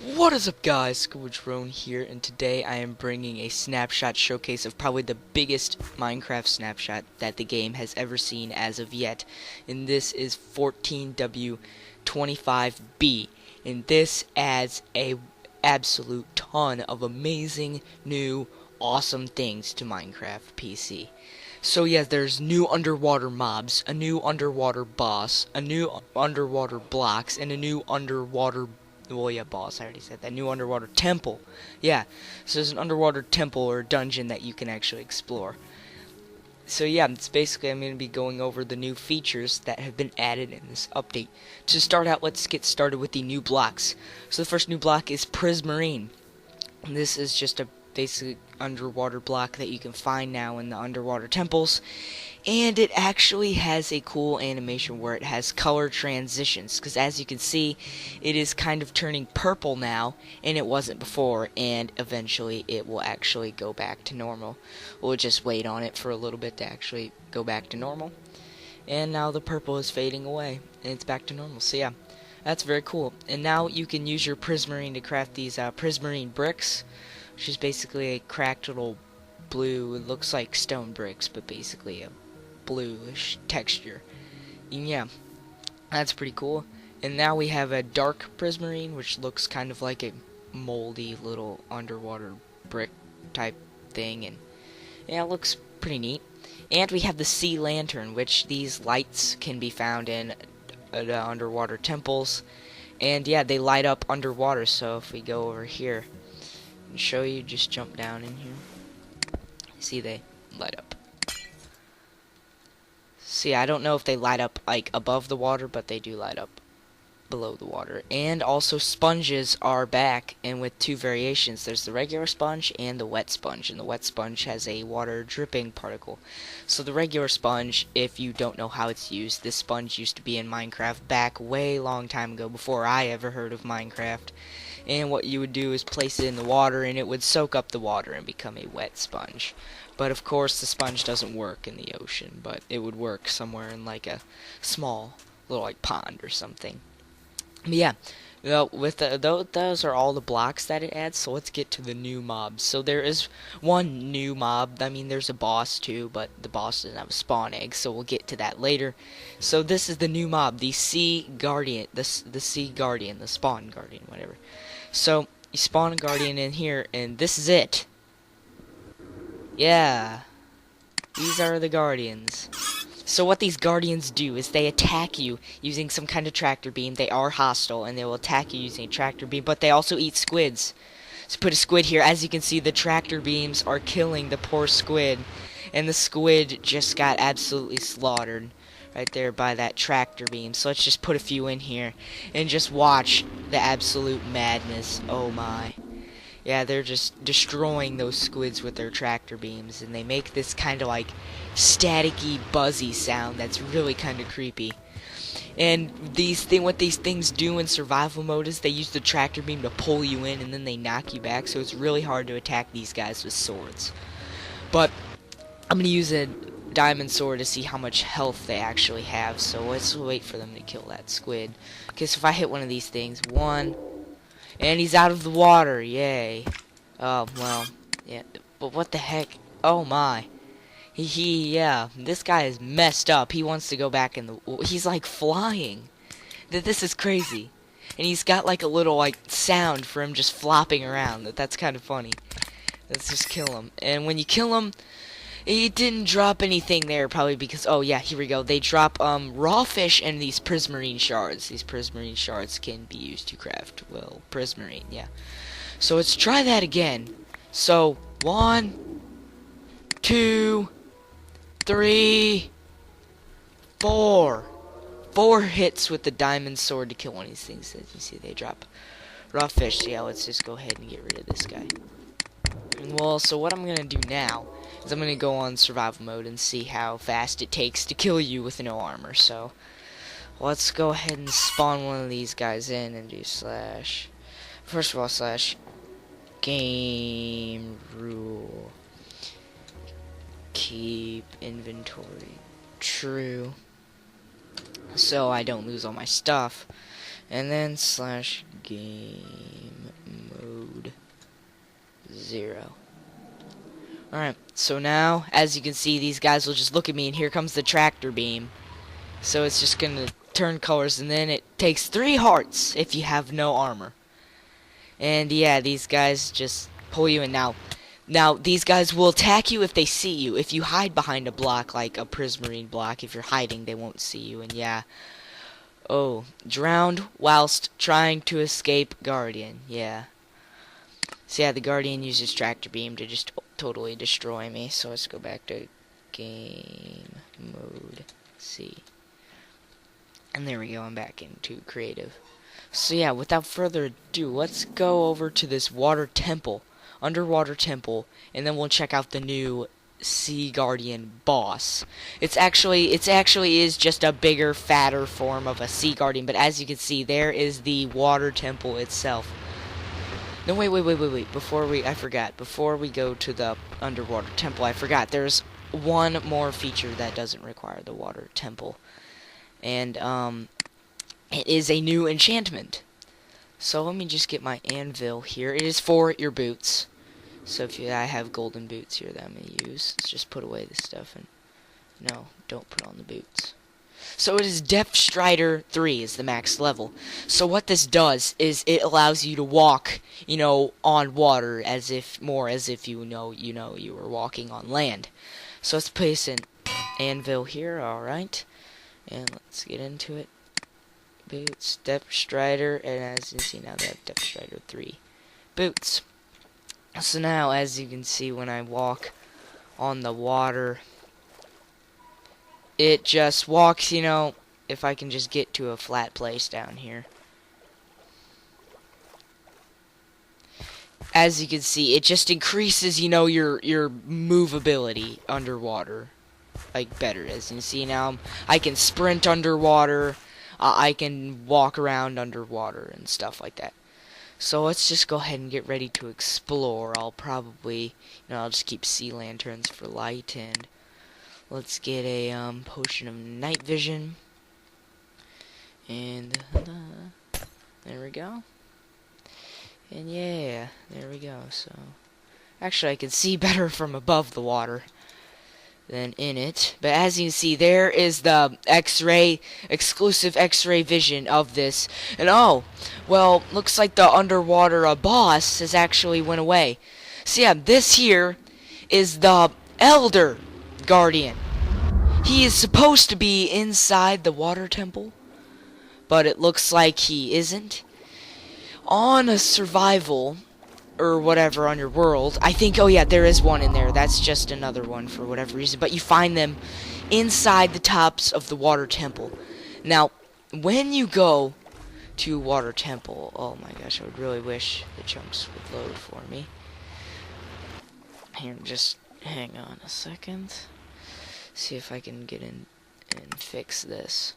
What is up, guys? Squidrone here, and today I am bringing a snapshot showcase of probably the biggest Minecraft snapshot that the game has ever seen as of yet. And this is 14W25B, and this adds a absolute ton of amazing, new, awesome things to Minecraft PC. So yeah, there's new underwater mobs, a new underwater boss, a new underwater blocks, and a new underwater boss, I already said that. New underwater temple. Yeah, so there's an underwater temple or dungeon that you can actually explore. So yeah, it's basically I'm going to be going over the new features that have been added in this update. To start out, let's get started with the new blocks. So the first new block is Prismarine. This is just a basic underwater block that you can find now in the underwater temples, and it actually has a cool animation where it has color transitions, because as you can see, it is kind of turning purple now, and it wasn't before, and eventually it will actually go back to normal. We'll just wait on it for a little bit to actually go back to normal, and now the purple is fading away and it's back to normal. So yeah, that's very cool. And now you can use your Prismarine to craft these Prismarine bricks, which is basically a cracked little blue, it looks like stone bricks, but basically a bluish texture. And yeah, that's pretty cool. And now we have a dark Prismarine, which looks kind of like a moldy little underwater brick type thing, and yeah, it looks pretty neat. And we have the sea lantern, which these lights can be found in the underwater temples, and yeah, they light up underwater. So if we go over here and show you, just jump down in here. See, they light up. See, I don't know if they light up like above the water, but they do light up below the water. And also sponges are back, and with two variations. There's the regular sponge and the wet sponge, and the wet sponge has a water dripping particle. So the regular sponge, if you don't know how it's used, this sponge used to be in Minecraft back way long time ago, before I ever heard of Minecraft. And what you would do is place it in the water, and it would soak up the water and become a wet sponge. But of course the sponge doesn't work in the ocean, but it would work somewhere in like a small little like pond or something. But yeah, well, those are all the blocks that it adds, so let's get to the new mobs. So there is one new mob. I mean, there's a boss too, but the boss doesn't have a spawn egg, so we'll get to that later. So this is the new mob, the Sea Guardian, the Sea Guardian, the Spawn Guardian, whatever. So you spawn a Guardian in here, and this is it. Yeah, these are the Guardians. So what these Guardians do is they attack you using some kind of tractor beam. They are hostile, and they will attack you using a tractor beam, but they also eat squids. So put a squid here. As you can see, the tractor beams are killing the poor squid, and the squid just got absolutely slaughtered right there by that tractor beam. So let's just put a few in here and just watch the absolute madness. Oh my. Yeah, they're just destroying those squids with their tractor beams, and they make this kind of like staticky, buzzy sound that's really kind of creepy. And what these things do in survival mode is they use the tractor beam to pull you in, and then they knock you back, so it's really hard to attack these guys with swords. But I'm going to use a diamond sword to see how much health they actually have, so let's wait for them to kill that squid. Okay, so if I hit one of these things, one, and he's out of the water, yay. Oh, well, yeah, but what the heck? Oh my. Yeah, this guy is messed up. He wants to go back in the, he's like flying. This is crazy. And he's got like a little like sound for him just flopping around. That's kind of funny. Let's just kill him. And when you kill him, he didn't drop anything there, probably because, oh yeah, here we go. They drop raw fish and these prismarine shards. These prismarine shards can be used to craft, well, prismarine, yeah. So let's try that again. So 1, 2, 3, 4. 4 hits with the diamond sword to kill one of these things. As you see, they drop raw fish. Yeah, let's just go ahead and get rid of this guy. Well, so what I'm gonna do now is I'm gonna go on survival mode and see how fast it takes to kill you with no armor. So let's go ahead and spawn one of these guys in and do slash. First of all, slash game rule. Keep inventory true, so I don't lose all my stuff. and then slash game mode 0. Alright, so now, as you can see, these guys will just look at me, and here comes the tractor beam. So it's just gonna turn colors, and then it takes 3 hearts if you have no armor. And yeah, these guys just pull you in. Now these guys will attack you if they see you. If you hide behind a block, like a prismarine block, if you're hiding, they won't see you, and yeah. Oh, drowned whilst trying to escape Guardian, yeah. So yeah, the Guardian uses Tractor Beam to just totally destroy me. So let's go back to game mode C. And there we go, I'm back into creative. So yeah, without further ado, let's go over to this water temple, underwater temple, and then we'll check out the new Sea Guardian boss. It actually is just a bigger, fatter form of a Sea Guardian, but as you can see, there is the water temple itself. No, wait. Before we go to the underwater temple, I forgot. There's one more feature that doesn't require the water temple. And, it is a new enchantment. So let me just get my anvil here. It is for your boots. So I have golden boots here that I'm going to use. Let's just put away this stuff. And no, don't put on the boots. So it is Depth Strider 3 is the max level. So what this does is it allows you to walk, on water as if you were walking on land. So let's place an anvil here, alright. And let's get into it. Boots, Depth Strider, and as you can see now they have Depth Strider 3 boots. So now, as you can see, when I walk on the water, it just walks, if I can just get to a flat place down here. As you can see, it just increases, your movability underwater, like, better. As you can see now, I can sprint underwater, I can walk around underwater and stuff like that. So let's just go ahead and get ready to explore. I'll probably, I'll just keep sea lanterns for light, and let's get a potion of night vision. And there we go. And yeah, there we go. So actually I can see better from above the water than in it. But as you can see, there is the exclusive X-ray vision of this. And oh, well, looks like the underwater boss has actually went away. So yeah, this here is the Elder Guardian. He is supposed to be inside the water temple, but it looks like he isn't. On a survival or whatever on your world, I think, oh yeah, there is one in there. That's just another one for whatever reason. But you find them inside the tops of the water temple. Now, when you go to water temple, oh my gosh, I would really wish the chunks would load for me. Here, just hang on a second. See if I can get in and fix this.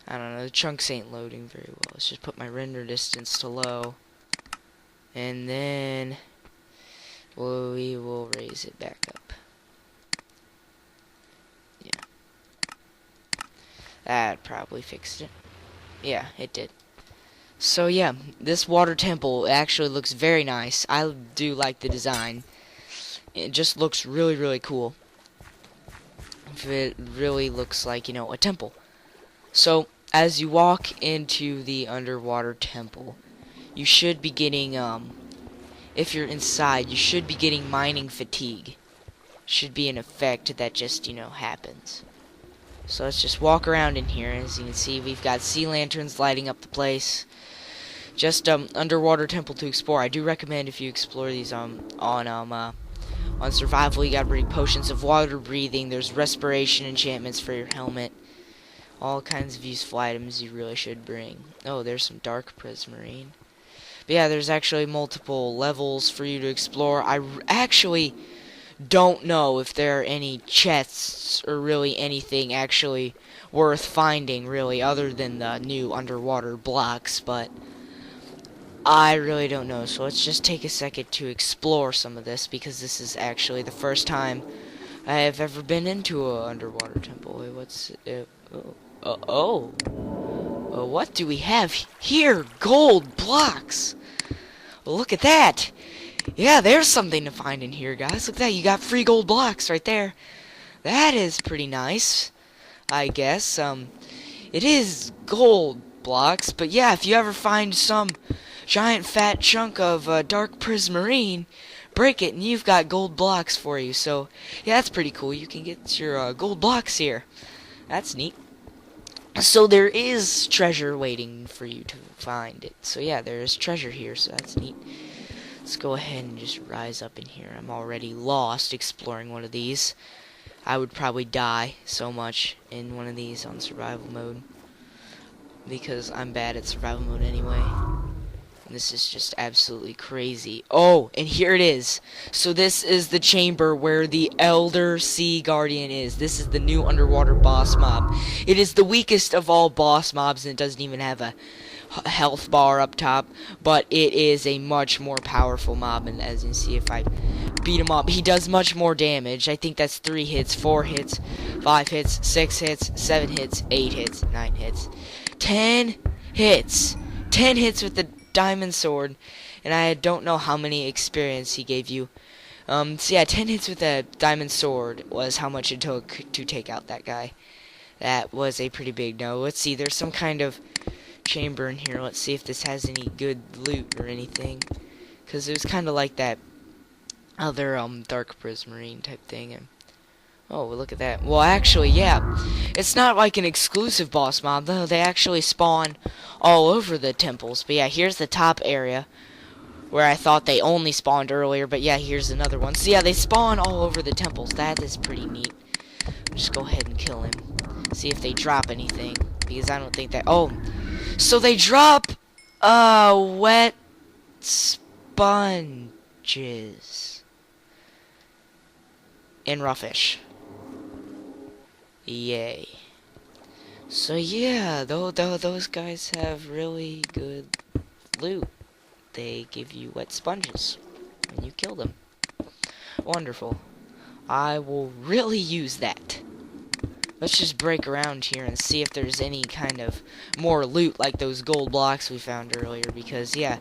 I don't know, the chunks ain't loading very well. Let's just put my render distance to low. And then we will raise it back up. Yeah. That probably fixed it. Yeah, it did. So yeah, this water temple actually looks very nice. I do like the design. It just looks really, really cool. It really looks like, a temple. So, as you walk into the underwater temple, you should be getting, if you're inside, you should be getting mining fatigue. Should be an effect that just, happens. So let's just walk around in here. As you can see, we've got sea lanterns lighting up the place. Just, underwater temple to explore. I do recommend if you explore these, on survival, you gotta bring potions of water breathing. There's respiration enchantments for your helmet. All kinds of useful items you really should bring. Oh, there's some dark prismarine. But yeah, there's actually multiple levels for you to explore. I actually don't know if there are any chests or really anything actually worth finding, really, other than the new underwater blocks, but I really don't know. So let's just take a second to explore some of this, because this is actually the first time I have ever been into an underwater temple. Wait, what's it? Oh. What do we have here? Gold blocks. Well, look at that. Yeah, there's something to find in here, guys. Look at that. You got free gold blocks right there. That is pretty nice, I guess. It is gold blocks, but yeah, if you ever find some giant fat chunk of dark prismarine, break it and you've got gold blocks for you. So yeah, that's pretty cool. You can get your gold blocks here. That's neat. So there is treasure waiting for you to find it. So yeah, there is treasure here, so that's neat. Let's go ahead and just rise up in here. I'm already lost exploring one of these. I would probably die so much in one of these on survival mode, because I'm bad at survival mode anyway. This is just absolutely crazy. Oh, and here it is. So this is the chamber where the Elder Sea Guardian is. This is the new underwater boss mob. It is the weakest of all boss mobs, and it doesn't even have a health bar up top, but it is a much more powerful mob, and as you can see, if I beat him up, he does much more damage. I think that's 3 hits, 4 hits, 5 hits, 6 hits, 7 hits, 8 hits, 9 hits, 10 hits. 10 hits with the diamond sword, and I don't know how many experience he gave you. So yeah, 10 hits with a diamond sword was how much it took to take out that guy. That was a pretty big no. Let's see, there's some kind of chamber in here. Let's see if this has any good loot or anything, because it was kind of like that other dark prismarine type thing. And oh, look at that. Well, actually, yeah, it's not like an exclusive boss mob though. They actually spawn all over the temples. But yeah, here's the top area where I thought they only spawned earlier, but yeah, here's another one. So yeah, they spawn all over the temples. That is pretty neat. Just go ahead and kill him, see if they drop anything, because I don't think that... Oh, so they drop wet sponges and raw fish. Yay. So yeah, those guys have really good loot. They give you wet sponges when you kill them. Wonderful. I will really use that. Let's just break around here and see if there's any kind of more loot like those gold blocks we found earlier, because yeah,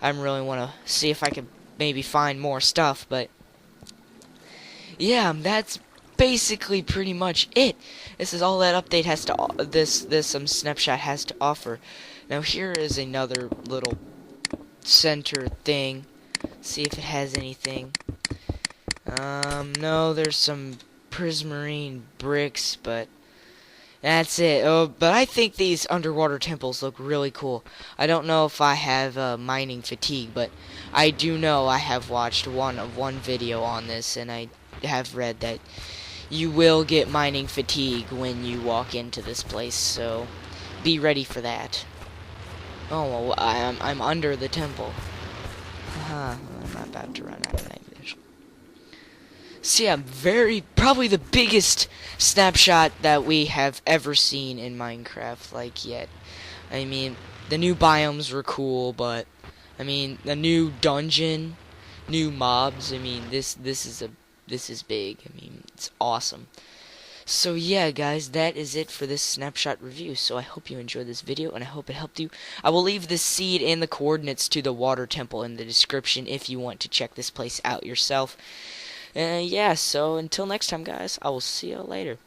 I really want to see if I could maybe find more stuff. But yeah, that's basically pretty much it. This is all that update has to this snapshot has to offer. Now here is another little center thing. See if it has anything. No, there's some prismarine bricks, but that's it. Oh, but I think these underwater temples look really cool. I don't know if I have mining fatigue, but I do know I have watched one video on this, and I have read that you will get mining fatigue when you walk into this place, so be ready for that. Oh, well, I'm under the temple. I'm about to run out of ammunition. So yeah, probably the biggest snapshot that we have ever seen in Minecraft, like, yet. I mean, the new biomes were cool, but I mean, the new dungeon, new mobs. I mean, this is big. I mean, it's awesome. So yeah, guys, that is it for this snapshot review. So I hope you enjoyed this video, and I hope it helped you. I will leave the seed and the coordinates to the water temple in the description if you want to check this place out yourself. Yeah, so until next time, guys, I will see you later.